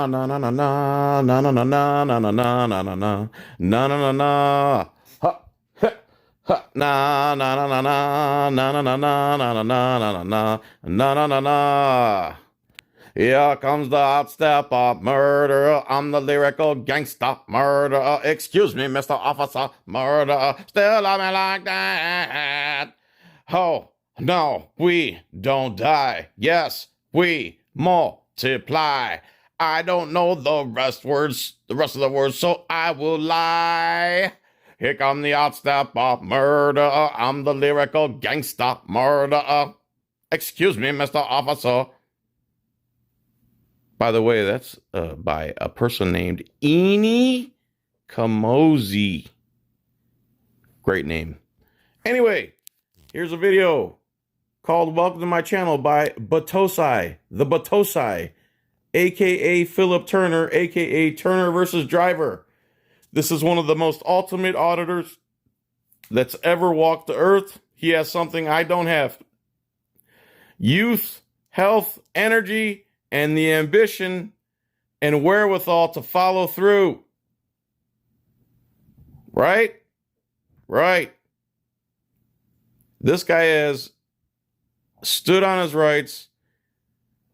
na na na na na na na na na na na na na na na na na na ha ha na na na na na na na na na na na na na na na na. Here comes the hot step of murder. I'm the lyrical gangsta murderer. Excuse me, Mr. Officer, murderer. Still love me like that. Oh, no, we don't die. Yes, we multiply. I don't know the rest of the words, so I will lie. Here come the hot step of murderer. I'm the lyrical gangsta murderer. Excuse me, Mr. Officer. By the way, that's by a person named Eni Kamosi. Great name. Anyway, here's a video called Welcome to My Channel by Battousai, the Battousai, a.k.a. Phillip Turner, a.k.a. Turner versus Driver. This is one of the most ultimate auditors that's ever walked the earth. He has something I don't have. Youth, health, energy, and the ambition and wherewithal to follow through. Right? Right. This guy has stood on his rights,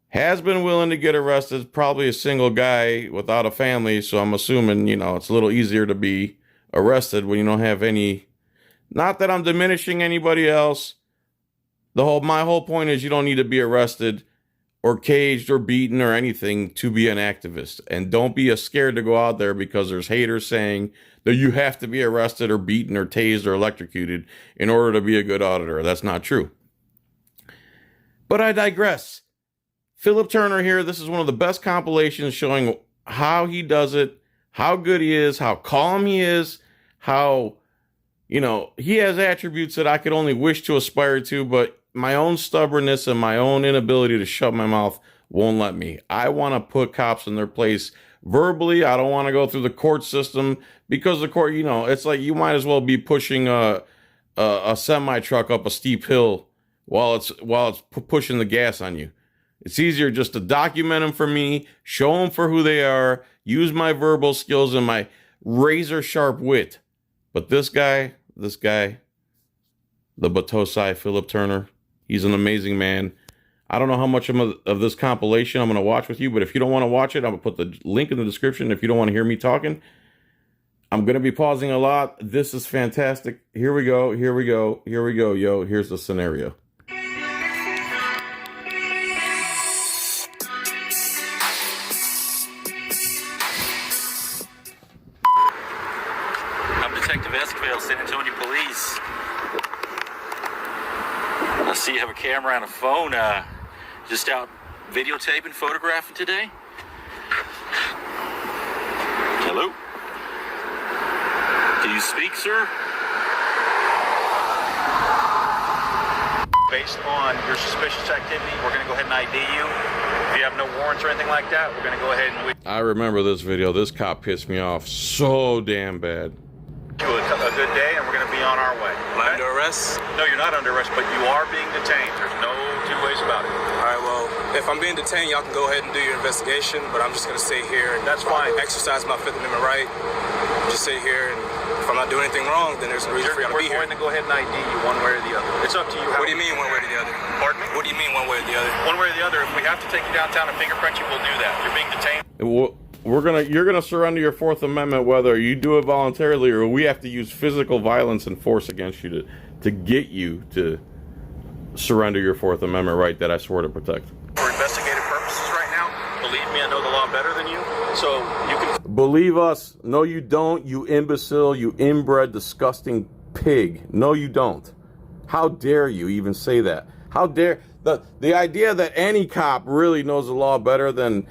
has been willing to get arrested, probably a single guy without a family, so I'm assuming, it's a little easier to be arrested when you don't have any. Not that I'm diminishing anybody else. My whole point is you don't need to be arrested or caged or beaten or anything to be an activist. And don't be scared to go out there because there's haters saying that you have to be arrested or beaten or tased or electrocuted in order to be a good auditor. That's not true. But I digress. Phillip Turner here. This is one of the best compilations showing how he does it, how good he is, how calm he is, how, he has attributes that I could only wish to aspire to, but my own stubbornness and my own inability to shut my mouth won't let me. I want to put cops in their place verbally. I don't want to go through the court system because the court, it's like you might as well be pushing a semi truck up a steep hill while it's pushing the gas on you. It's easier just to document them for me, show them for who they are, use my verbal skills and my razor sharp wit. But this guy, the Battousai Phillip Turner, he's an amazing man. I don't know how much of this compilation I'm going to watch with you, but if you don't want to watch it, I'm going to put the link in the description. If you don't want to hear me talking, I'm going to be pausing a lot. This is fantastic. Here we go. Here we go. Here we go. Yo, here's the scenario. Detective San Antonio Police. I see you have a camera and a phone. Just out videotaping, photographing today? Hello? Do you speak, sir? Based on your suspicious activity, we're going to go ahead and ID you. If you have no warrants or anything like that, we're going to go ahead and... I remember this video. This cop pissed me off so damn bad. A good day, and we're going to be on our way. Am I under arrest? No, you're not under arrest, but you are being detained. There's no two ways about it. All right, well, if I'm being detained, y'all can go ahead and do your investigation, but I'm just going to stay here and that's fine. Exercise my Fifth Amendment right. Just sit here, and if I'm not doing anything wrong, then there's no reason for y'all to be here. We're going to go ahead and ID you one way or the other. It's up to you. What do you mean one way or the other? Pardon me? What do you mean one way or the other? One way or the other. If we have to take you downtown and fingerprint you, we'll do that. You're being detained. You're gonna surrender your Fourth Amendment whether you do it voluntarily or we have to use physical violence and force against you to get you to surrender your Fourth Amendment right that I swore to protect. For investigative purposes right now, believe me, I know the law better than you, so you can... Believe us. No, you don't, you imbecile, you inbred, disgusting pig. No, you don't. How dare you even say that? How dare... The idea that any cop really knows the law better than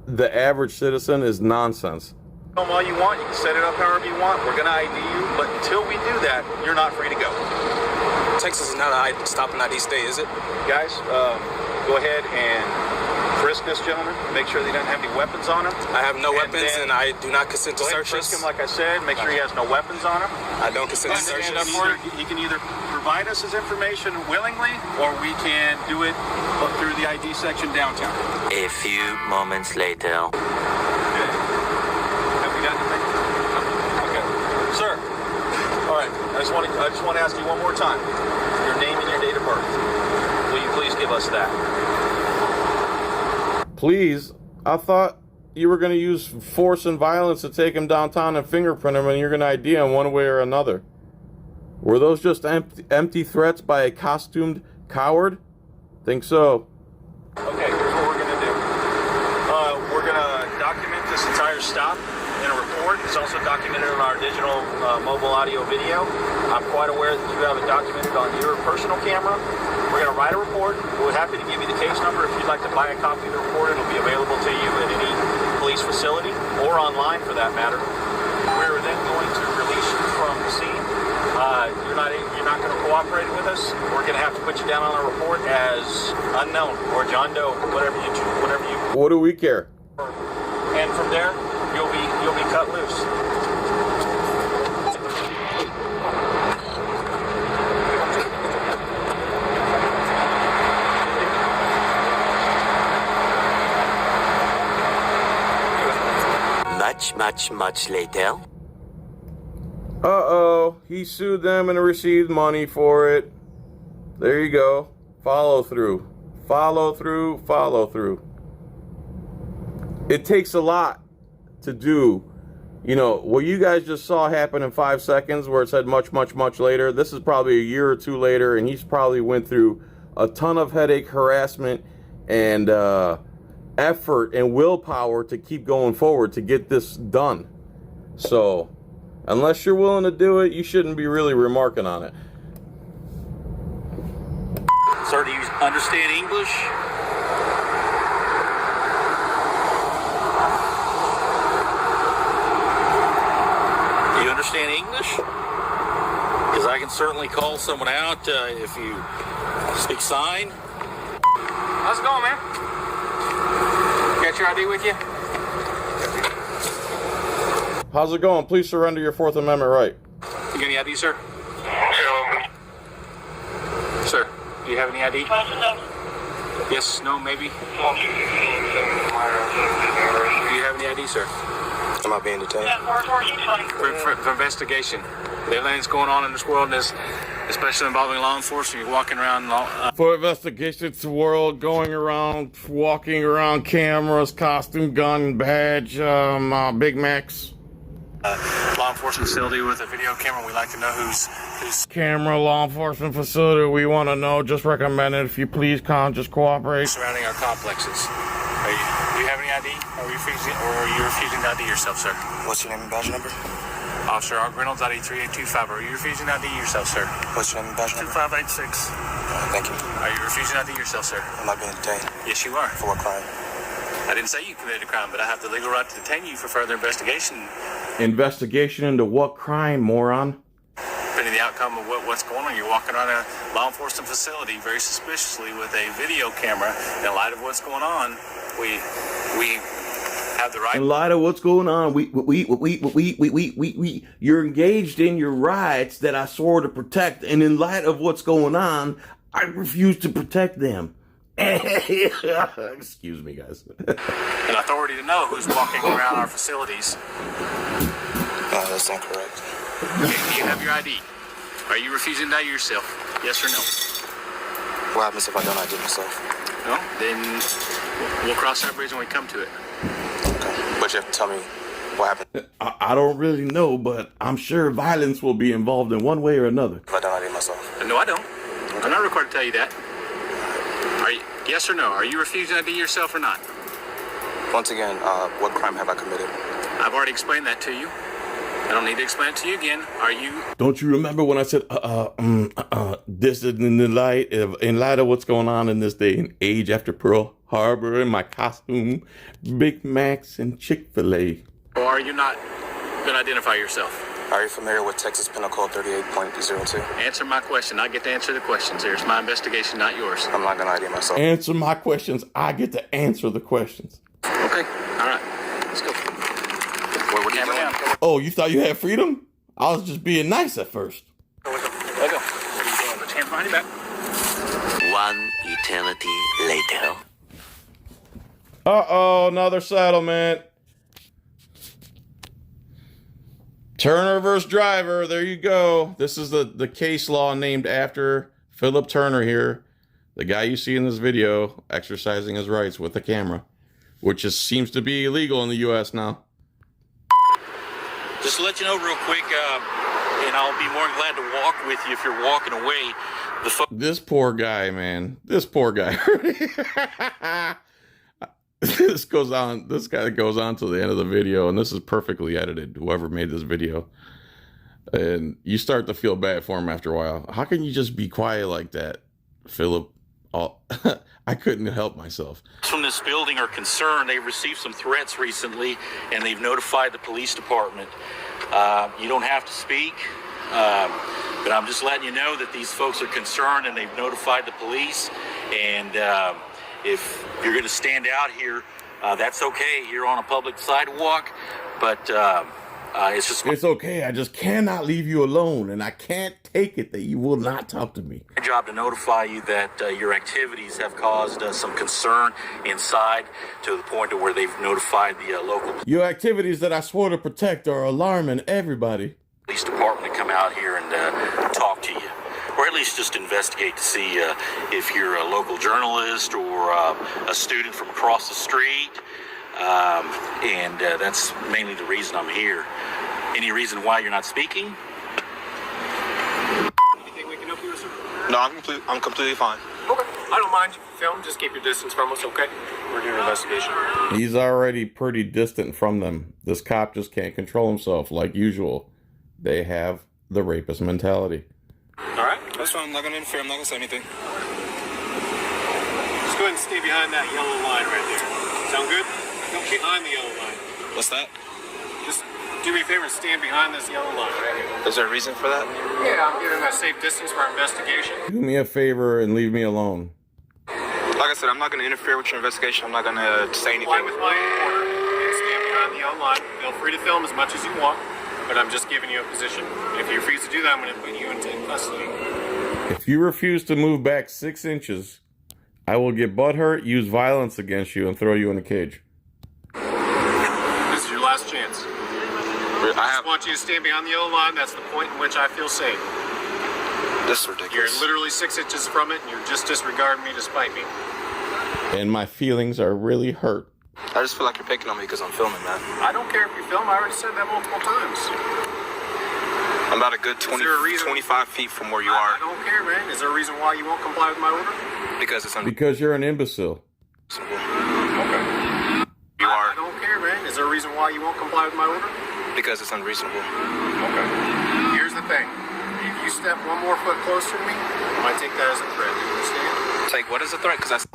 the average citizen is nonsense. All you want, you can set it up however you want. We're going to ID you, but until we do that, you're not free to go. Texas is not a stop and ID state, is it? Guys, go ahead and frisk this gentleman. Make sure that he doesn't have any weapons on him. I have no weapons, and I do not consent to searches. Frisk him, like I said. Make sure he has no weapons on him. I don't consent to searches. He can either provide provide us his information willingly, or we can do it through the ID section downtown. A few moments later. Okay. Have we got anything? Okay. Sir. All right. I just want to ask you one more time. Your name and your date of birth. Will you please give us that? Please? I thought you were going to use force and violence to take him downtown and fingerprint him, and you're going to ID him one way or another. Were those just empty threats by a costumed coward? Think so. Okay, here's what we're going to do. We're going to document this entire stop in a report. It's also documented on our digital mobile audio video. I'm quite aware that you have it documented on your personal camera. We're going to write a report. We're happy to give you the case number. If you'd like to buy a copy of the report, it'll be available to you at any police facility or online for that matter. We're then going to release you from the scene. You're not going to cooperate with us. We're going to have to put you down on a report as unknown or John Doe, whatever you choose. What do we care? And from there, you'll be cut loose. Much later. Uh-oh, he sued them and received money for it. There you go. Follow through. Follow through, follow through. It takes a lot to do. You know, what you guys just saw happen in 5 seconds where it said much later, this is probably a year or two later, and he's probably went through a ton of headache, harassment, and effort and willpower to keep going forward to get this done. So, unless you're willing to do it, you shouldn't be really remarking on it. Sir, do you understand English? Do you understand English? Because I can certainly call someone out if you speak sign. How's it going, man? Got your ID with you? How's it going? Please surrender your Fourth Amendment right. You got any ID, sir? Sir, do you have any ID? Yes, no, maybe? Do you have any ID, sir? Am I being detained? For investigation. Everything's going on in this world, and especially involving law enforcement. You're walking around. For investigation, it's the world going around, walking around, cameras, costume, gun, badge, Big Macs. Law enforcement facility with a video camera. We like to know who's Camera, law enforcement facility, we want to know. Just recommend it. If you please, just cooperate. surrounding our complexes. Do you have any ID? Are you refusing to ID yourself, sir? What's your name and badge number? Officer Art Reynolds, ID 3825. Are you refusing to ID yourself, sir? What's your name and badge number? 2586. Thank you. Are you refusing to ID yourself, sir? Am I being detained? Yes, you are. For what crime? I didn't say you committed a crime, but I have the legal right to detain you for further investigation. Investigation into what crime, moron? Depending on the outcome of what's going on, you're walking around a law enforcement facility very suspiciously with a video camera. In light of what's going on, we have the right. In light of what's going on, you're engaged in your rights that I swore to protect, and in light of what's going on, I refuse to protect them. Excuse me, guys. An authority to know who's walking around our facilities. No, that's incorrect. Okay, do you have your ID? Are you refusing to ID yourself? Yes or no? What happens if I don't ID myself? No? Then we'll cross that bridge when we come to it. Okay. But you have to tell me what happened. I don't really know, but I'm sure violence will be involved in one way or another. If I don't ID myself. No, I don't. Okay. I'm not required to tell you that. Yes or no? Are you refusing to ID yourself or not? Once again, what crime have I committed? I've already explained that to you. I don't need to explain it to you again. Are you? Don't you remember when I said, this is in light of what's going on in this day and age after Pearl Harbor in my costume, Big Macs and Chick-fil-A? Or are you not going to identify yourself? Are you familiar with Texas Penal Code 38.02? Answer my question. I get to answer the questions. It's my investigation, not yours. I'm not going to ID myself. Answer my questions. I get to answer the questions. Okay. All right. Let's go. Where are you going? Oh, you thought you had freedom? I was just being nice at first. Let's go. What are you doing? behind your back. One eternity later. Uh-oh, another settlement. Turner versus Driver. There you go. This is the case law named after Phillip Turner here. The guy you see in this video exercising his rights with the camera, which seems to be illegal in the U.S. now. Just to let you know real quick, and I'll be more than glad to walk with you if you're walking away. This poor guy, man. This poor guy. This guy goes on to the end of the video, and this is perfectly edited, whoever made this video. And you start to feel bad for him after a while. How can you just be quiet like that, Phillip? I couldn't help myself. From this building are concerned. They've received some threats recently, and they've notified the police department. You don't have to speak, but I'm just letting you know that these folks are concerned, and they've notified the police. And if you're going to stand out here, that's okay. You're on a public sidewalk, but it's okay. I just cannot leave you alone, and I can't take it that you will not talk to me. My job to notify you that your activities have caused some concern inside, to the point of where they've notified the local. Your activities that I swore to protect are alarming everybody. Police department to come out here and talk to you, or at least just investigate to see if you're a local journalist or a student from across the street. And that's mainly the reason I'm here. Any reason why you're not speaking? Anything we can help you with, sir? No, I'm completely fine. Okay. I don't mind you film. Just keep your distance from us, okay? We're doing an investigation. He's already pretty distant from them. This cop just can't control himself like usual. They have the rapist mentality. All right. That's fine. I'm not going to interfere. I'm not going to say anything. Just go ahead and stay behind that yellow line right there. Sound good? Don't get behind the yellow line. What's that? Just do me a favor and stand behind this yellow line right here. Is there a reason for that? Yeah, I'm giving a safe distance for our investigation. Do me a favor and leave me alone. Like I said, I'm not going to interfere with your investigation. I'm not going to say anything. Comply with my order and stand behind the yellow line. Feel free to film as much as you want, but I'm just giving you a position. If you refuse to do that, I'm going to put you into custody. If you refuse to move back 6 inches, I will get butthurt, use violence against you, and throw you in a cage. This is your last chance. I just want you to stand behind the yellow line. That's the point in which I feel safe. This is ridiculous. You're literally 6 inches from it, and you're just disregarding me to spite me. And my feelings are really hurt. I just feel like you're picking on me because I'm filming, man. I don't care if you film. I already said that multiple times. I'm about a good 25 feet from where you are. I don't care, man. Is there a reason why you won't comply with my order? Because it's Because you're an imbecile. Okay. You are. I don't care, man. Is there a reason why you won't comply with my order? Because it's unreasonable. Okay. Here's the thing. If you step one more foot closer to me, I might take that as a threat. Do you understand? Take what as a threat? Because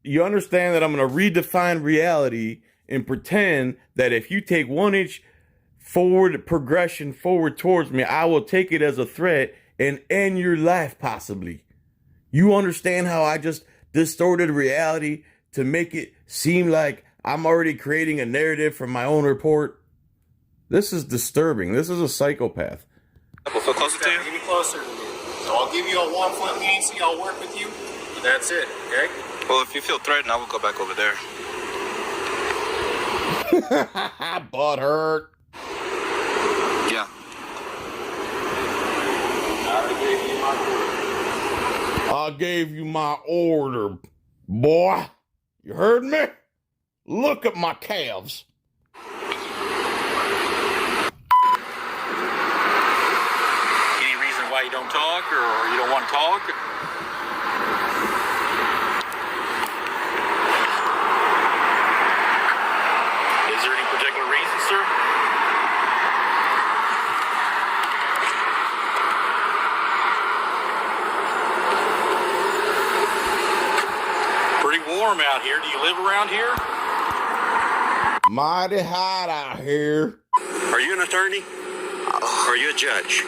you understand that I'm gonna redefine reality and pretend that if you take 1 inch progression forward towards me, I will take it as a threat and end your life possibly. You understand how I just distorted reality to make it seem like I'm already creating a narrative from my own report? This is disturbing. This is a psychopath. We'll feel closer to you. Any closer to me. So I'll give you a 1 foot leniency. I'll work with you. But that's it, okay? Well, if you feel threatened, I will go back over there. Butt hurt. Yeah. I gave you my order, boy. You heard me? Look at my calves. Any reason why you don't talk, or you don't want to talk? Is there any particular reason, sir? Pretty warm out here. Do you live around here? Mighty hot out here. Are you an attorney? Or are you a judge?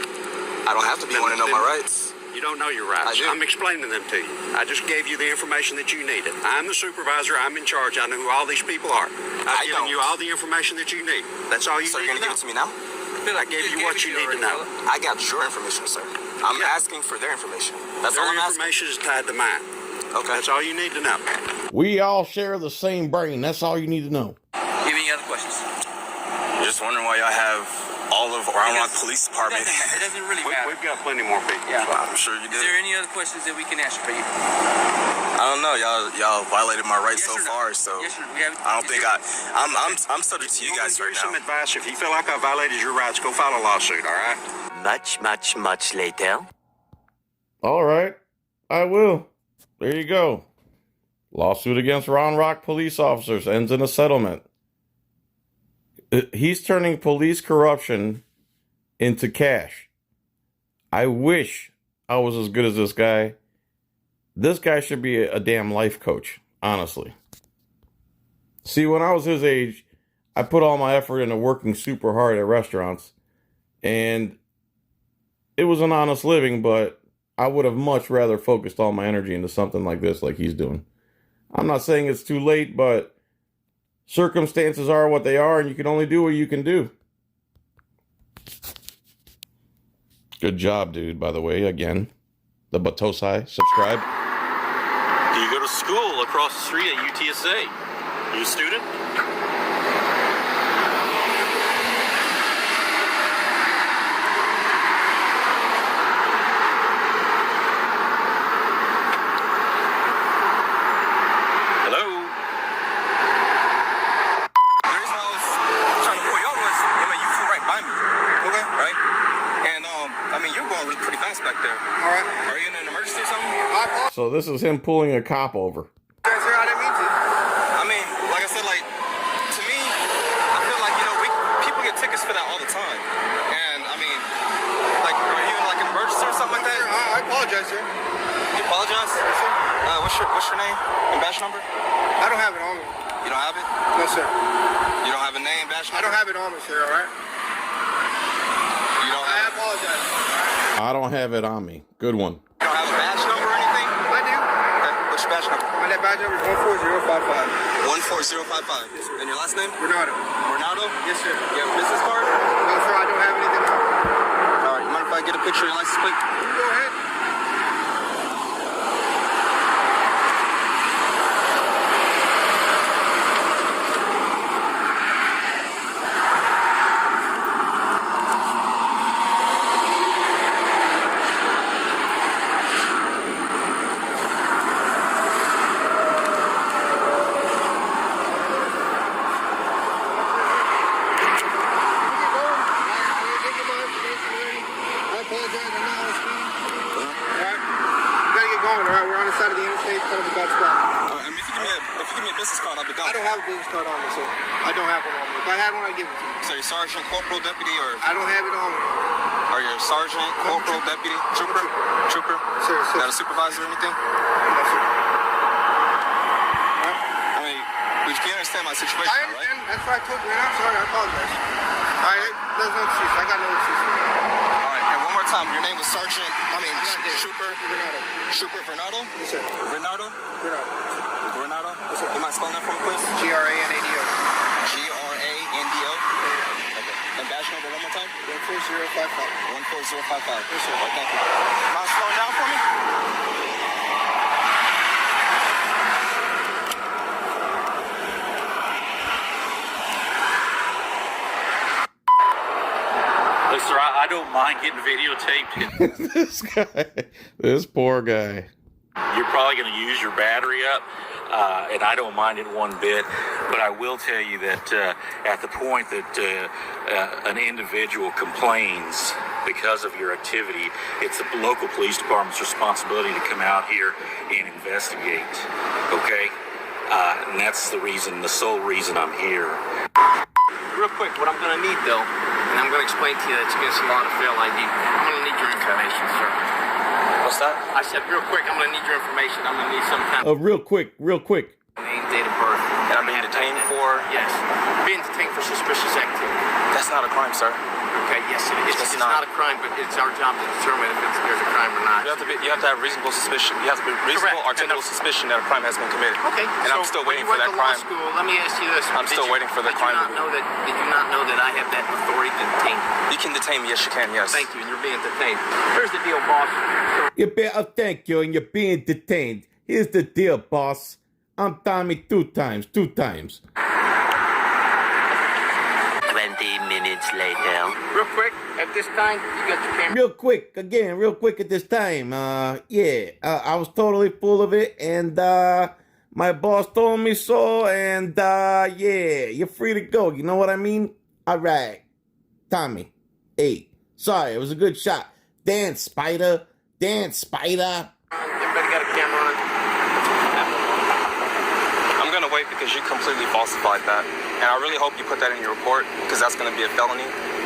I don't have to be one to know my rights. You don't know your rights. I do. I'm explaining them to you. I just gave you the information that you needed. I'm the supervisor. I'm in charge. I know who all these people are. I've given you all the information that you need. That's all you So need you're to going to give know. it to me now? I gave you what you need to know. I got your information, sir. I'm asking for their information. That's all Their I'm asking. information is tied to mine. Okay. That's all you need to know. We all share the same brain. That's all you need to know. Do you have any other questions? Just wondering why y'all have all of Round Rock Police Department. It doesn't really matter. We've got plenty more people. Yeah. Well, I'm sure you Is did. there any other questions that we can answer for you? I don't know. Y'all violated my rights Yes so or no? far, so Yes or no? We have, I don't think I'm subject to you guys Give right you some now. advice. If you feel like I violated your rights, go file a lawsuit, all right? Much later. All right, I will. There you go. Lawsuit against Round Rock police officers ends in a settlement. He's turning police corruption into cash. I wish I was as good as this guy. This guy should be a damn life coach, honestly. See, when I was his age, I put all my effort into working super hard at restaurants, and it was an honest living, but I would have much rather focused all my energy into something like this, like he's doing. I'm not saying it's too late, but circumstances are what they are, and you can only do what you can do. Good job, dude, by the way, again. The Battousai, subscribe. Do you go to school across the street at UTSA? You a student? Hello? The reason I was trying to pull you over was, you flew right by me. Okay. Right? And you're going pretty fast back there. All right. Are you in an emergency or something? So this is him pulling a cop over. I didn't mean to. Like I said, to me, I feel like, people get tickets for that all the time. And, are you in, an emergency or something like that? I apologize, sir. You apologize? Yes, sir. What's your name and badge number? I don't have it on me. You don't have it? No, sir. You don't have a name, badge number? I don't have it on me, sir, all right? You don't I have apologize. I don't have it on me. Good one. You don't have a badge number or anything? I do. Okay. What's your badge number? My badge number is 14055. 14055. Yes, sir. And your last name? Ronaldo. Ronaldo? Yes, sir. You have a business card? No, sir, I don't have anything on me. All right. Mind if I get a picture of your license plate? Go ahead. I don't have a business card on me, sir. I don't have one on me. If I had one, I'd give it to you. So you're sergeant, corporal, deputy, or I don't have it on me. are you a sergeant, corporal, deputy, trooper? Trooper? Sir, sir. Not a supervisor or anything? No, sir. You can understand my situation, I right? understand. That's why I told you, and I'm sorry. I apologize. All right, there's no excuse. I got no excuse. All right, and one more time. Your name was Sergeant, Trooper? Bernardo. Trooper Bernardo? Yes, sir. Bernardo? Bernardo. Bernardo? Yes, sir. You mind spelling that for me, please? G-R-A-N-A-D-O. G-R-A-N-D-O? Okay. And badge number one more time? 14055. 14055. Yes, sir. All right, thank you. Mind slowing down for me? Look, sir, I don't mind getting videotaped. This poor guy. You're probably going to use your battery up, and I don't mind it one bit. But I will tell you that at the point that an individual complains because of your activity, it's the local police department's responsibility to come out here and investigate. Okay? And that's the sole reason I'm here. Real quick, what I'm going to need, though, and I'm going to explain to you that it's against the law to fail ID. I'm going to need your information, sir. What's that? I said real quick, I'm going to need your information. I'm going to need some kind of Real quick. name, date of birth. And I'm being detained for? Yes. Being detained for suspicious activity. That's It's not a crime, sir. Okay, yes, it's not a crime, but it's our job to determine if there's a crime or not. You have to have reasonable suspicion. You have to be reasonable, articulable suspicion that a crime has been committed. Okay. And I'm still waiting for that crime. School, let me ask you this. I'm still waiting for the crime. Did you not know that I have that authority to detain you? You can detain me, yes you can, yes. Thank you, and you're being detained. Here's the deal, boss. Thank you, and you're being detained. Here's the deal, boss. I'm Tommy two times. 20 minutes later. Real quick, at this time, you got your camera. Real quick at this time. I was totally full of it, and my boss told me so, and you're free to go. You know what I mean? All right. Tommy. Hey, sorry, it was a good shot. Dance, Spider. Everybody got a camera on? I'm gonna wait because you completely falsified that. And I really hope you put that in your report, because that's gonna be a felony.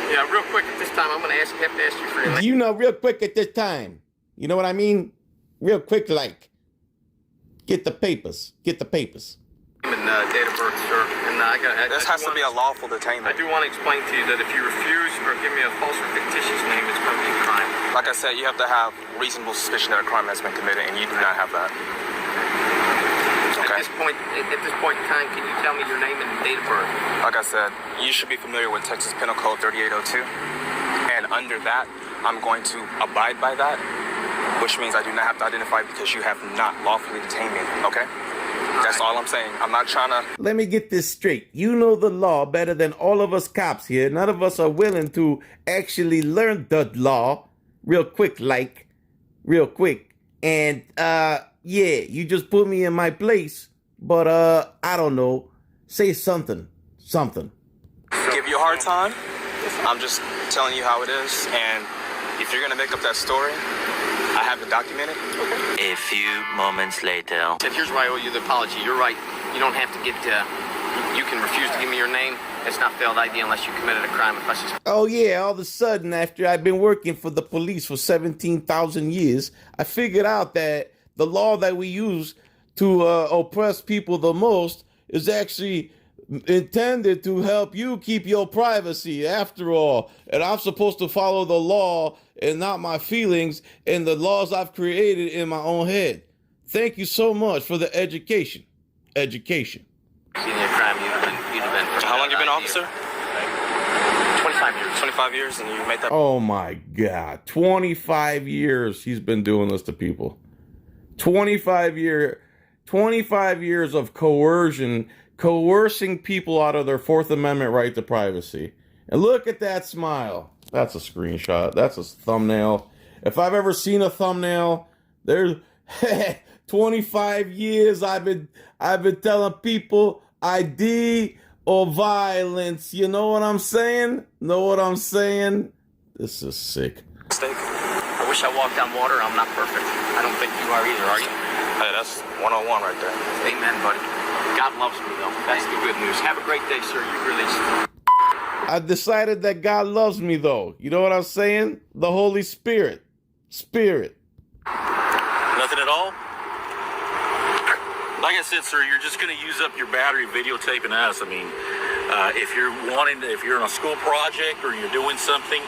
Yeah, real quick at this time, I'm gonna have to ask you for your name. You know, real quick at this time. You know what I mean? Real quick, like. Get the papers. And date of birth, sir. And This has to be a lawful detainment. I do want to explain to you that if you refuse or give me a false or fictitious name, it's going to be a crime. Like I said, you have to have reasonable suspicion that a crime has been committed, and you do not have that. Okay. At this point in time, can you tell me your name and date of birth? Like I said, you should be familiar with Texas Penal Code 3802. And under that, I'm going to abide by that, which means I do not have to identify because you have not lawfully detained me, okay? That's all I'm saying. I'm not trying to... Let me get this straight. You know the law better than all of us cops here. None of us are willing to actually learn the law real quick. And, you just put me in my place. But, I don't know. Say something. Give you a hard time. I'm just telling you how it is. And if you're going to make up that story, I have to document it. A few moments later. Here's why I owe you the apology. You're right. You don't have to get, you can refuse to give me your name. It's not failed ID unless you committed a crime. Oh, yeah. All of a sudden, after I've been working for the police for 17,000 years, I figured out that the law that we use to oppress people the most is actually intended to help you keep your privacy, after all. And I'm supposed to follow the law and not my feelings and the laws I've created in my own head. Thank you so much for the education. How long you been officer? 25 years. 25 years, and you made that... Oh, my God. 25 years he's been doing this to people. 25 years of coercing people out of their Fourth Amendment right to privacy. And look at that smile. That's a screenshot. That's a thumbnail. If I've ever seen a thumbnail, there's 25 years I've been telling people ID or violence. You know what I'm saying? This is sick. I wish I walked on water. I'm not perfect. I don't think you are either, are you? Hey, that's 101 right there. Amen, buddy. God loves me, though. That's the good news. Have a great day, sir. You really... I decided that God loves me, though. You know what I'm saying? The Holy Spirit. Nothing at all? Like I said, sir, you're just going to use up your battery videotaping us. I mean, if you're in a school project or you're doing something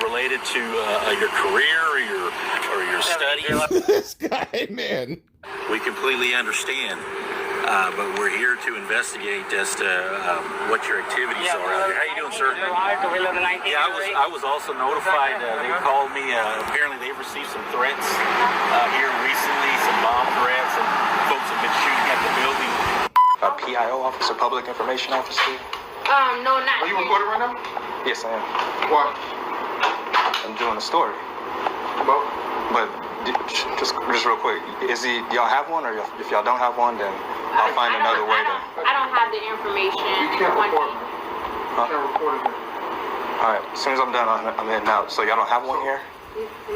related to your career or your studies. This guy, man. We completely understand. But we're here to investigate as to what your activities are out there. How you doing, sir? Yeah, I was also notified. They called me. Apparently, they've received some threats here recently, some bomb threats, and folks have been shooting at the building. A PIO officer, public information officer? No, not. Are you recording right now? Yes, I am. What? I'm doing a story. About? But just real quick, y'all have one, or if y'all don't have one, then I'll find another way to... I don't have the information. You can't record. Huh? You can't record it. All right, as soon as I'm done, I'm heading out. So y'all don't have one here?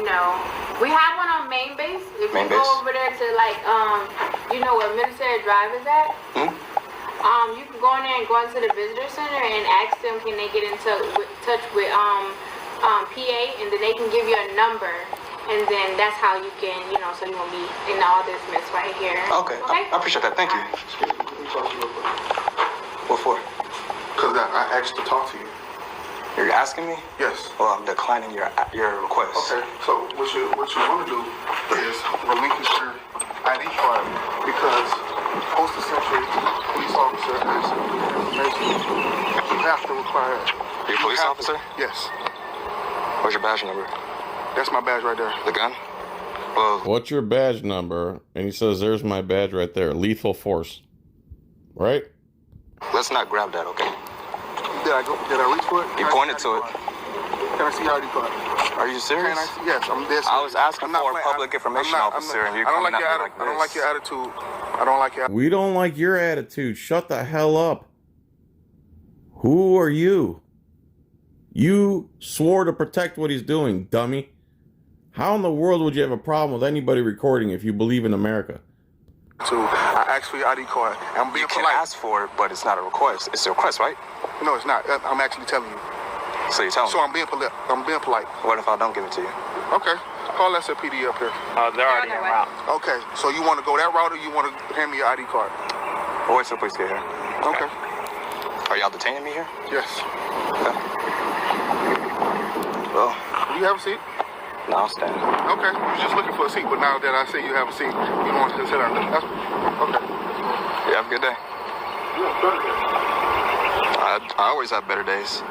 No. We have one on main base. If main you base? go over there to you know where Military Drive is at? Hmm? You can go in there and go into the visitor center and ask them can they get in touch with PA, and then they can give you a number. And then that's how you can, so you won't be in all this mess right here. Okay. I appreciate that. Thank you. Let me talk to you real quick. What for? Because I asked to talk to you. You're asking me? Yes. Well, I'm declining your request. Okay, so what you want to do is relinquish your ID card because post-essential police officer has information. You have to require. You're a police officer? Yes. What's your badge number? That's my badge right there. The gun? Well, What's your badge number? And he says, there's my badge right there. Lethal force. Right? let's not grab that, okay? Did I reach for it? You pointed to it. Can I see your ID card? Are you serious? Yes, I'm dead serious. I was asking for a public information officer, and you're coming at me like this. I don't like your attitude. I don't like your attitude. We don't like your attitude. Shut the hell up. Who are you? You swore to protect what he's doing, dummy. How in the world would you have a problem with anybody recording if you believe in America? I asked for your ID card. I'm being polite. You can ask for it, but it's not a request. It's a request, right? No, it's not. I'm actually telling you. So you're telling me? So I'm being polite. What if I don't give it to you? Okay. Call SLPD up here. They're already en route. Okay. So you want to go that route or you want to hand me your ID card? I'll wait till the police get here. Okay. Are y'all detaining me here? Yes. Okay. Well, Do you have a seat? no, I'll stand. Okay. You're just looking for a seat, but now that I say you have a seat, you don't want to sit down. That's okay. You have a good day. I always have better days.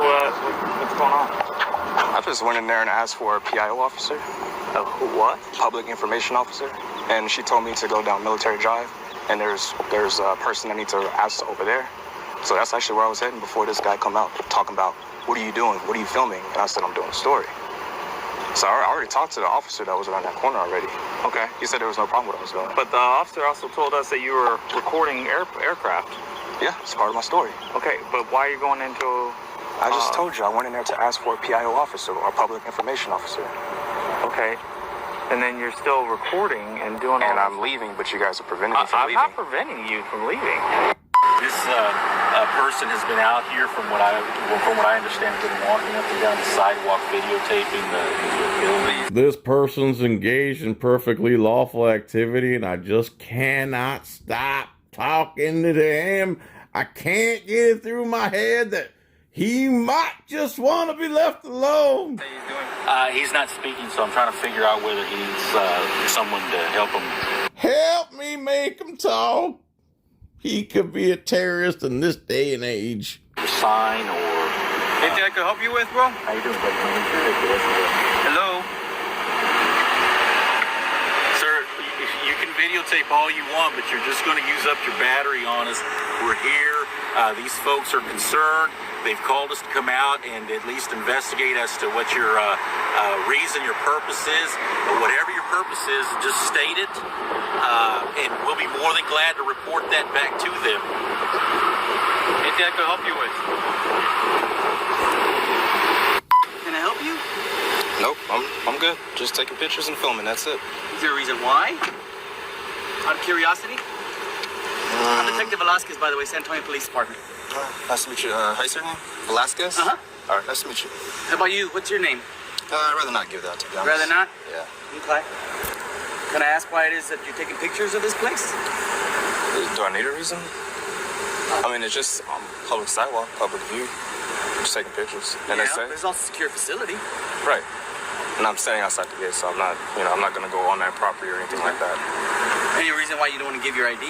What's going on? I just went in there and asked for a PIO officer. What? Public information officer. And she told me to go down Military Drive. And there's a person I need to ask over there. So that's actually where I was heading before this guy come out talking about, what are you doing? What are you filming? And I said, I'm doing a story. So I already talked to the officer that was around that corner already. Okay. He said there was no problem with what I was doing. But the officer also told us that you were recording aircraft. Yeah, it's part of my story. Okay, but why are you going into... I just told you I went in there to ask for a PIO officer or public information officer. Okay. And then you're still recording and doing all And I'm leaving, but you guys are preventing me from I'm leaving. not preventing you from leaving. This person has been out here, from what I understand, been walking up and down the sidewalk, videotaping the building. This person's engaged in perfectly lawful activity, and I just cannot stop talking to him. I can't get it through my head that he might just want to be left alone. He's not speaking, so I'm trying to figure out whether he needs someone to help him. Help me make him talk. He could be a terrorist in this day and age. Sign or... Anything I can help you with, bro? How you doing, buddy? Hello? Sir, you can videotape all you want, but you're just going to use up your battery on us. We're here. These folks are concerned. They've called us to come out and at least investigate as to what your reason, your purpose is. But whatever your purpose is, just state it. And we'll be more than glad to report that back to them. Anything I can help you with? Can I help you? Nope, I'm good. Just taking pictures and filming, that's it. Is there a reason why? Out of curiosity? I'm Detective Velasquez, by the way, San Antonio Police Department. Nice to meet you. How you say your name? Velasquez? Uh-huh. All right, nice to meet you. How about you? What's your name? I'd rather not give that, to be honest. Rather not? Yeah. Okay. Can I ask why it is that you're taking pictures of this place? Do I need a reason? I mean, it's just public sidewalk, public view. Just taking pictures. And yeah, they say... but it's also a secure facility. Right. And I'm standing outside the gate, so I'm not going to go on that property or anything like that. Any reason why you don't want to give your ID?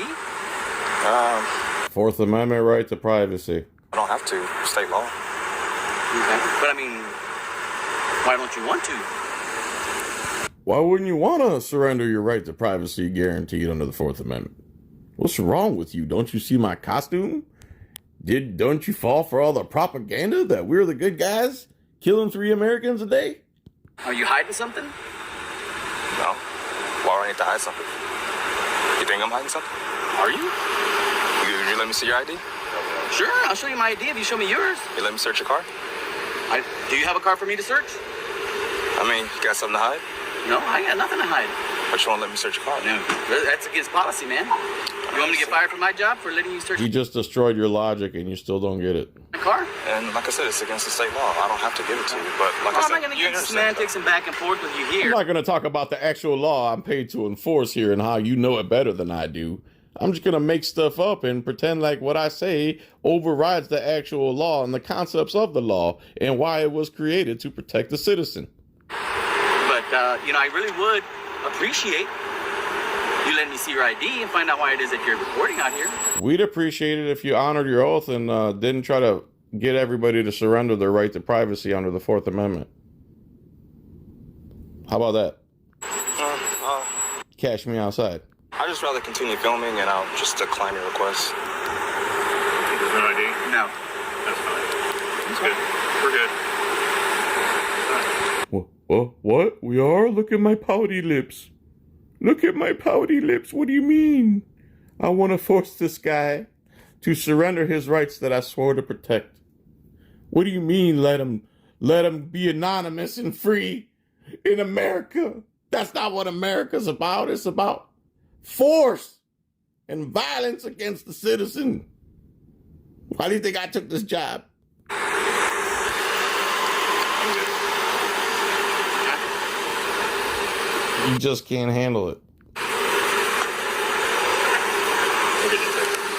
Fourth Amendment right to privacy. I don't have to. State law. Okay. But I mean, why don't you want to? Why wouldn't you want to surrender your right to privacy guaranteed under the Fourth Amendment? What's wrong with you? Don't you see my costume? Don't you fall for all the propaganda that we're the good guys killing 3 Americans a day? Are you hiding something? No. Why do I need to hide something? You think I'm hiding something? Are you? You let me see your ID? Sure, I'll show you my ID if you show me yours. You let me search your car? Do you have a car for me to search? I mean, you got something to hide? No, I got nothing to hide. But you won't let me search your car? No, that's against policy, man. You want me to get fired from my job for letting you search He just destroyed your logic and you still don't get it. my car? And like I said, it's against the state law. I don't have to give it to you. But like I I'm said, not going to get semantics and back and forth with you I'm here. not going to talk about the actual law I'm paid to enforce here and how you know it better than I do. I'm just going to make stuff up and pretend like what I say overrides the actual law and the concepts of the law and why it was created to protect the citizen. But, I really would appreciate you letting me see your ID and find out why it is that you're reporting out here. We'd appreciate it if you honored your oath and didn't try to get everybody to surrender their right to privacy under the 4th Amendment. How about that? Cash me outside. I'd just rather continue filming, and I'll just decline your request. There's no ID? No. That's fine. It's good. We're good. What? We are? Look at my pouty lips. Look at my pouty lips. What do you mean? I want to force this guy to surrender his rights that I swore to protect. What do you mean let him be anonymous and free in America? That's not what America's about. It's about force and violence against the citizen. Why do you think I took this job? You just can't handle it.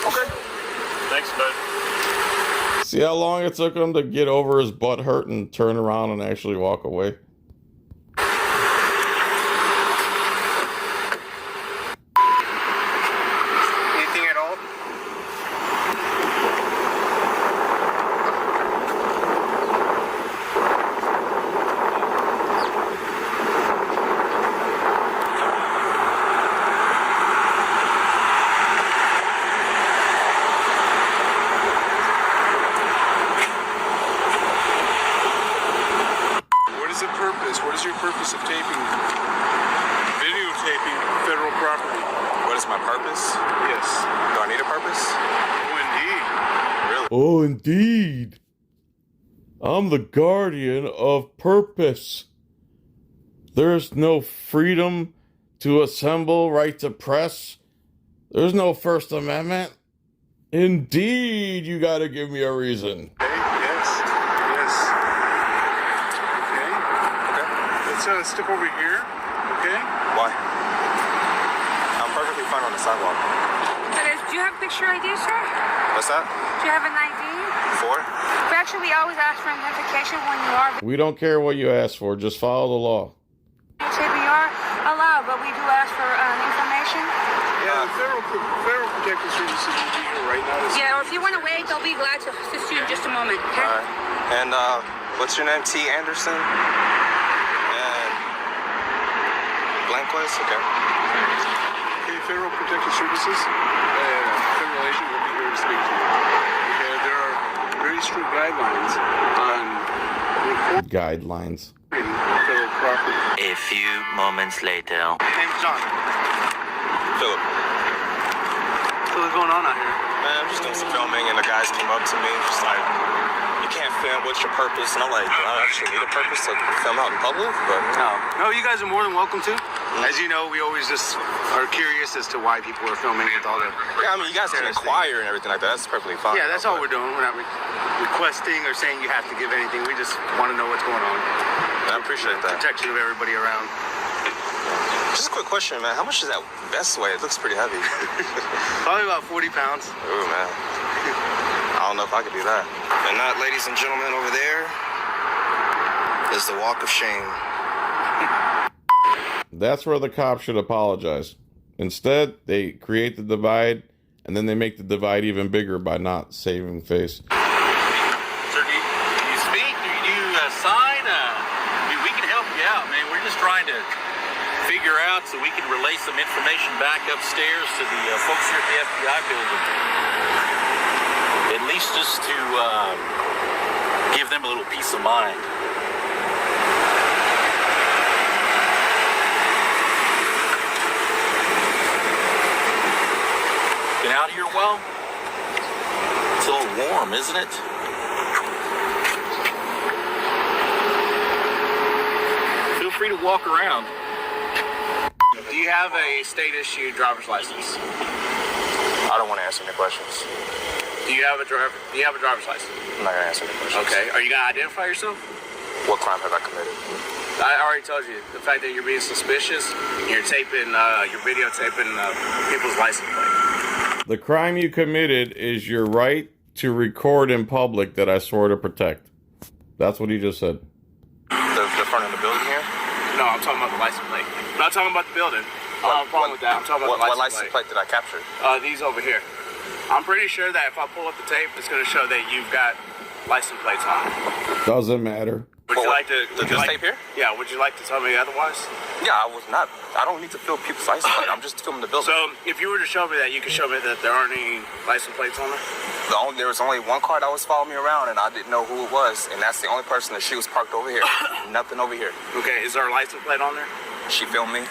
Okay. Thanks, bud. See how long it took him to get over his butt hurt and turn around and actually walk away? Anything at all? What is your purpose of taping, videotaping federal property? What is my purpose? Yes. Do I need a purpose? Oh, indeed. Really? Oh, indeed. I'm the guardian of purpose. There's no freedom to assemble, right to press. There's no First Amendment. Indeed, you gotta give me a reason. Let's step over here, okay? Why? I'm perfectly fine on the sidewalk. Do you have a picture ID, sir? What's that? Do you have an ID? For? But actually, we always ask for identification when you are We don't care what you ask for, just follow the law. videotaping. You are allowed, but we do ask for information. Yeah, federal protective services will be here right now. Yeah, or if you want to wait, they'll be glad to assist you in just a moment. Okay? All right. And what's your name? T. Anderson? Blanquist? Okay. Okay, Federal Protective Services, federal agent will be here to speak to you. Okay, there are very strict guidelines on reporting Guidelines. federal property. A few moments later. Name's John. Phillip. So what's going on out here? Man, I'm just doing some filming, and the guys came up to me, just like, you can't film, what's your purpose? And I'm like, do I actually need a purpose to film out in public? But No, you guys are more than welcome to. As you know, we always just are curious as to why people are filming with all the... yeah, I mean, you guys can inquire and everything like that. That's perfectly fine. Yeah, that's all we're doing. We're not requesting or saying you have to give anything. We just want to know what's going on. I appreciate that. Protection of everybody around. Just a quick question, man. How much does that vest weigh? It looks pretty heavy. Probably about 40 pounds. Ooh, man. I don't know if I could do that. And that, ladies and gentlemen, over there is the walk of shame. That's where the cops should apologize. Instead, they create the divide, and then they make the divide even bigger by not saving face. Sir, do you speak? Do you sign? We can help you out, man. We're just trying to figure out so we can relay some information back upstairs to the folks here at the FBI building. At least just to give them a little peace of mind. Been out here a while? It's a little warm, isn't it? Feel free to walk around. Do you have a state-issued driver's license? I don't want to answer any questions. Do you have a driver's license? I'm not going to answer any questions. Okay. Are you going to identify yourself? What crime have I committed? I already told you. The fact that you're being suspicious, you're videotaping people's license plate. The crime you committed is your right to record in public that I swore to protect. That's what he just said. The front of the building here? No, I'm talking about the license plate. I'm not talking about the building. I don't have a problem with that. I'm talking about What the license plate did I capture? These over here. I'm pretty sure that if I pull up the tape, it's going to show that you've got license plates on it. Doesn't matter. Would you like to? This tape here? Yeah. Would you like to tell me otherwise? Yeah, I was not. I don't need to film people's license plate. I'm just filming the building. So, if you were to show me that, you could show me that there aren't any license plates on there. There was only one car that was following me around, and I didn't know who it was, and that's the only person that she was parked over here. Nothing over here. Okay. Is there a license plate on there? She filmed me.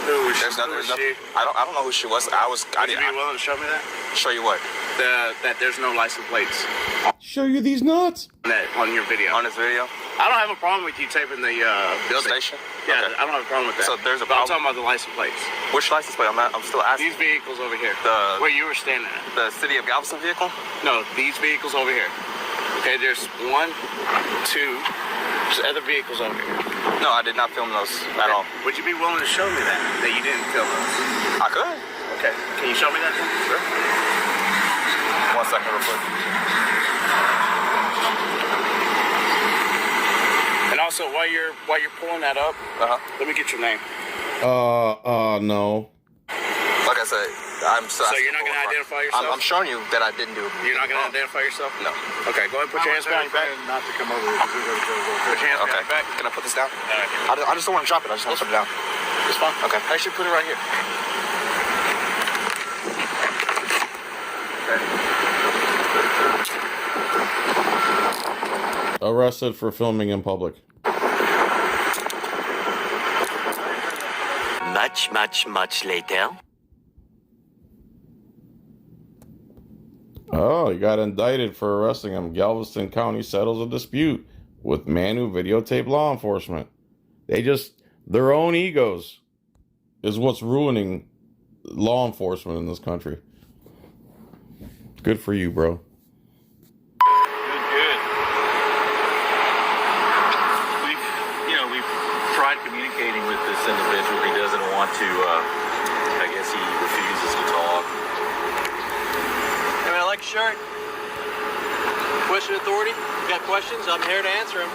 Who was There's nothing. she? I don't know who she was. Would you be willing to show me that? Show you what? That there's no license plates Show you these nuts? on your video. On this video? I don't have a problem with you taping the building. Station? Yeah, Okay. I don't have a problem with that. So there's a But I'm problem? talking about the license plates. Which license plate? I'm still asking. These vehicles over here. The- Where you were standing at. The city of Galveston vehicle? No, these vehicles over here. Okay, there's 1, 2. There's other vehicles over here. No, I did not film those at all. Would you be willing to show me that you didn't film those? I could. Okay. Can you show me that? Sure. 1 second, real quick. And also, while you're pulling that up, let me get your name. No. Like I said, I'm So you're not going to identify yourself? I'm showing you that I didn't do it. You're not going to identify yourself? No. Okay, go ahead and put your hands behind your back. Not to come over here because we're going to go. Put your hands behind Okay. your back. Can I put this down? All right. I just don't want to drop it. I just want to put it down. It's fine. Okay. Actually, put it right here. Arrested for filming in public. Much later. Oh, he got indicted for arresting him. Galveston County settles a dispute with man who videotaped law enforcement. Their own egos is what's ruining law enforcement in this country. Good for you, bro. Good. We've tried communicating with this individual. He doesn't want to, I guess he refuses to talk. I mean, I like your shirt. Question authority. You got questions? I'm here to answer them.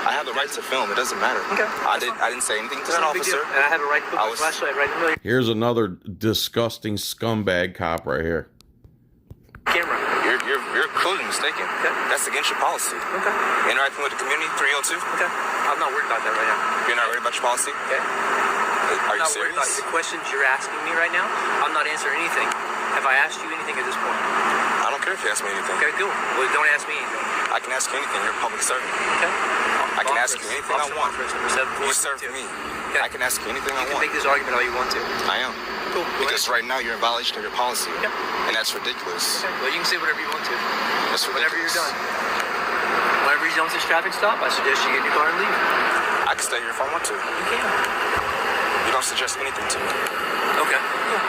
I have the right to film. It doesn't matter. Okay. I didn't say anything to that officer. And I have a right to put my flashlight right in the middle of Here's another disgusting scumbag cop right here. your camera. You're clearly mistaken. Okay. That's against your policy. Okay. Interacting with the community, 302. Okay. I'm not worried about that right now. You're not worried about your policy? Okay. Are I'm you not worried about serious? the questions you're asking me right now. I'm not answering anything. Have I asked you anything at this point? I don't care if you ask me anything. Okay, cool. Well, don't ask me anything. I can ask you anything. You're a public servant. Okay. I can ask you anything I want. You serve me. Okay. I can ask you anything I You can want. make this argument all you want to. I am. Cool. Because right now you're in violation of your policy. Okay. And that's ridiculous. Okay. Well, you can say whatever you want to. That's ridiculous. Whenever you're done. Whenever you're done with this traffic stop, I suggest you get in your car and leave. I can stay here if I want to. You can. You don't suggest anything to me. Okay. Cool.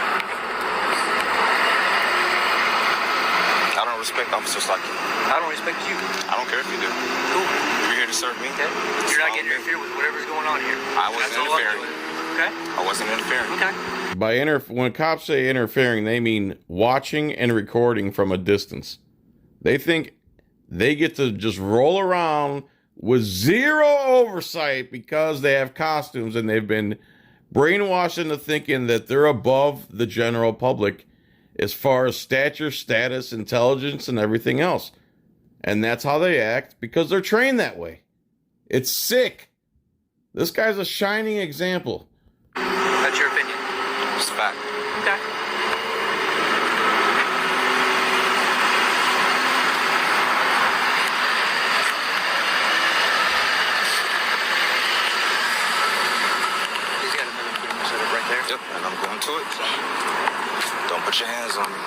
I don't respect officers like you. I don't respect you. I don't care if you do. Cool. You're here to serve me. Okay. You're not getting interfered with whatever's going on here. I wasn't That's all I'm interfering. doing. Okay. I wasn't interfering. Okay. When cops say interfering, they mean watching and recording from a distance. They think they get to just roll around with zero oversight because they have costumes and they've been brainwashed into thinking that they're above the general public as far as stature, status, intelligence, and everything else. And that's how they act because they're trained that way. It's sick. This guy's a shining example. That's your opinion. It's a fact. Okay. He's got another camera set up right there. Yep, and I'm going to it. Don't put your hands on me.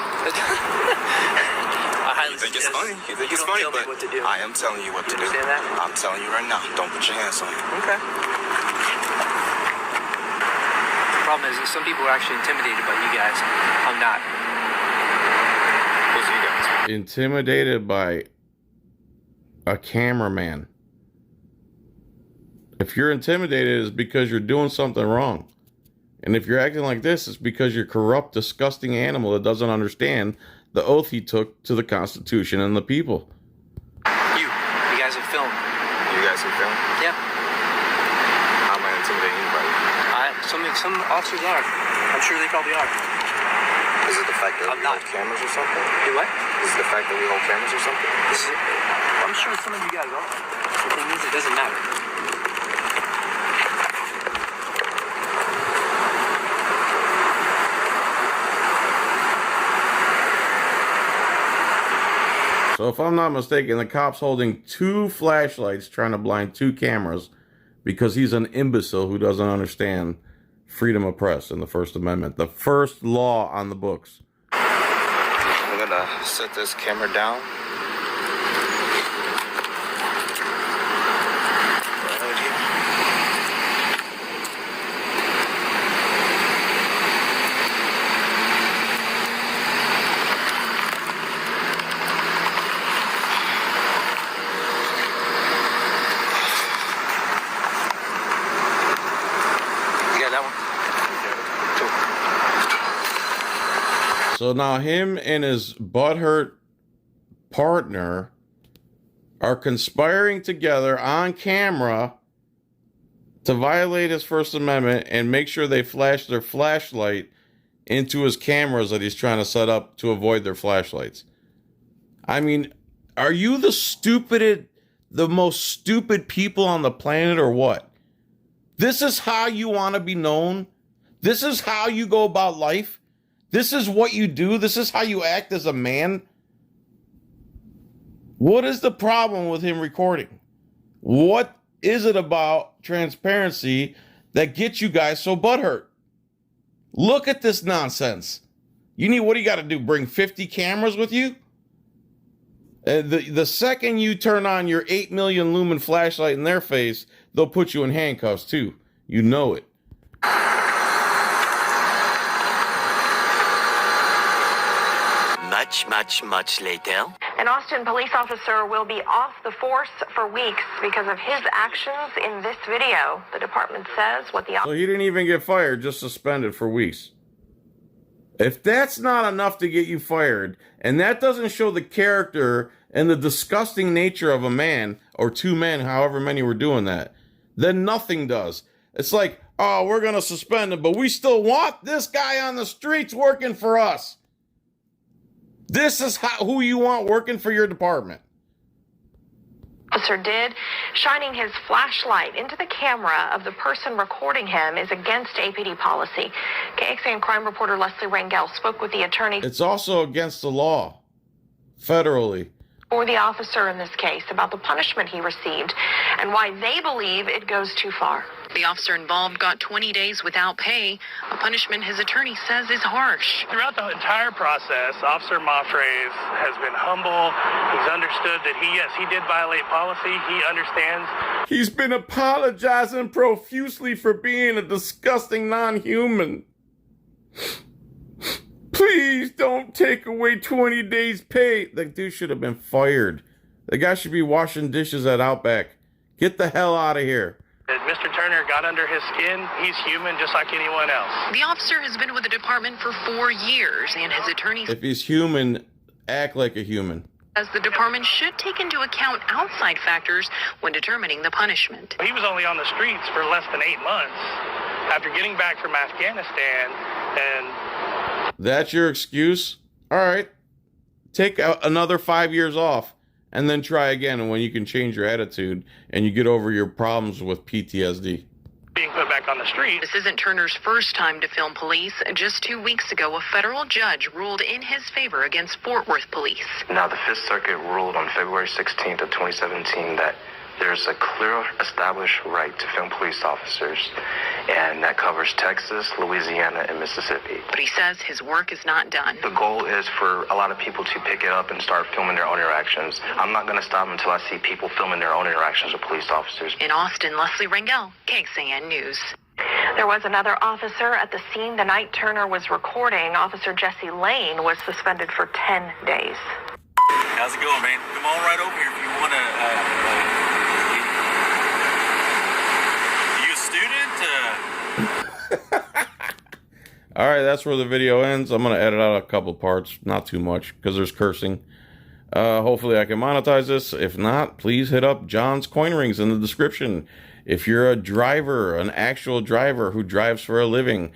I highly You think it's suggest funny? You think it's don't funny, tell me but what to do. I am telling you what to do. understand that? I'm telling you right now. Don't put your hands on me. Okay. The problem is that some people are actually intimidated by you guys. I'm not. Who's you guys? Intimidated by a cameraman. If you're intimidated, it's because you're doing something wrong. And if you're acting like this, it's because you're a corrupt, disgusting animal that doesn't understand the oath he took to the Constitution and the people. You guys have filmed. You guys have filmed? Yeah. How am I intimidating anybody? Some officers are. I'm sure they probably are. Is it the fact that we hold cameras or something? Do what? Is it the fact that we hold cameras or something? I'm sure some of you guys are. The thing is, it doesn't matter. So if I'm not mistaken, the cop's holding 2 flashlights trying to blind 2 cameras because he's an imbecile who doesn't understand freedom of press and the First Amendment, the first law on the books. I'm gonna set this camera down. So now him and his butthurt partner are conspiring together on camera to violate his First Amendment and make sure they flash their flashlight into his cameras that he's trying to set up to avoid their flashlights. I mean, are you the most stupid people on the planet or what? This is how you want to be known? This is how you go about life? This is what you do? This is how you act as a man? What is the problem with him recording? What is it about transparency that gets you guys so butthurt? Look at this nonsense. What do you got to do? Bring 50 cameras with you? The second you turn on your 8 million lumen flashlight in their face, they'll put you in handcuffs too. You know it. Much later. An Austin police officer will be off the force for weeks because of his actions in this video. The department says what the... So he didn't even get fired, just suspended for weeks. If that's not enough to get you fired, and that doesn't show the character and the disgusting nature of a man, or 2 men, however many were doing that, then nothing does. It's like, oh, we're going to suspend him, but we still want this guy on the streets working for us. This is who you want working for your department. Officer did. Shining his flashlight into the camera of the person recording him is against APD policy. KXAN crime reporter Leslie Rangel spoke with the attorney. It's also against the law, federally. For the officer in this case about the punishment he received and why they believe it goes too far. The officer involved got 20 days without pay, a punishment his attorney says is harsh. Throughout the entire process, Officer Montrez has been humble. He's understood that he did violate policy. He understands. He's been apologizing profusely for being a disgusting non-human. Please don't take away 20 days pay. That dude should have been fired. The guy should be washing dishes at Outback. Get the hell out of here. Mr. Turner got under his skin. He's human just like anyone else. The officer has been with the department for 4 years, and his attorney... If he's human, act like a human. As the department should take into account outside factors when determining the punishment. He was only on the streets for less than 8 months after getting back from Afghanistan, and... That's your excuse? All right. Take another 5 years off. And then try again, and when you can change your attitude and you get over your problems with PTSD. Being put back on the street. This isn't Turner's first time to film police. Just 2 weeks ago, a federal judge ruled in his favor against Fort Worth police. Now, the Fifth Circuit ruled on February 16th of 2017 that there's a clear established right to film police officers, and that covers Texas, Louisiana, and Mississippi. But he says his work is not done. The goal is for a lot of people to pick it up and start filming their own interactions. I'm not going to stop until I see people filming their own interactions with police officers. In Austin, Leslie Rangel, KXAN News. There was another officer at the scene the night Turner was recording. Officer Jesse Lane was suspended for 10 days. How's it going, man? Come on right over here if you want to. Are you a student? All right, that's where the video ends. I'm going to edit out a couple parts, not too much, because there's cursing. Hopefully I can monetize this. If not, please hit up John's Coin Rings in the description. If you're a driver, an actual driver who drives for a living,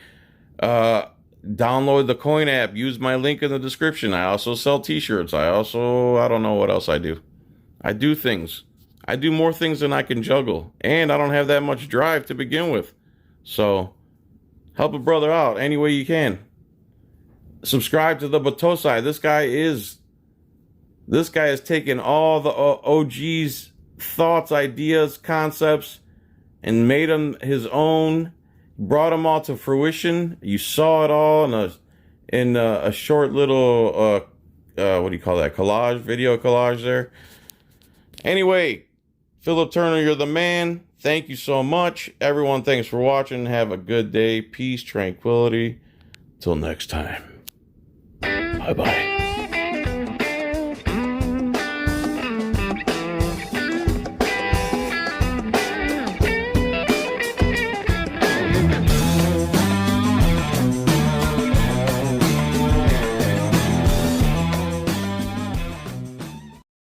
download the Coin app. Use my link in the description. I also sell t-shirts. I don't know what else I do. I do things. I do more things than I can juggle. And I don't have that much drive to begin with. So, help a brother out any way you can. Subscribe to the Battousai. This guy is taking all the OG's thoughts, ideas, concepts, and made them his own. Brought them all to fruition. You saw it all in a short little what do you call that? Collage, video collage there. Anyway, Phillip Turner, you're the man. Thank you so much. Everyone, thanks for watching. Have a good day. Peace, tranquility. Till next time. Bye-bye.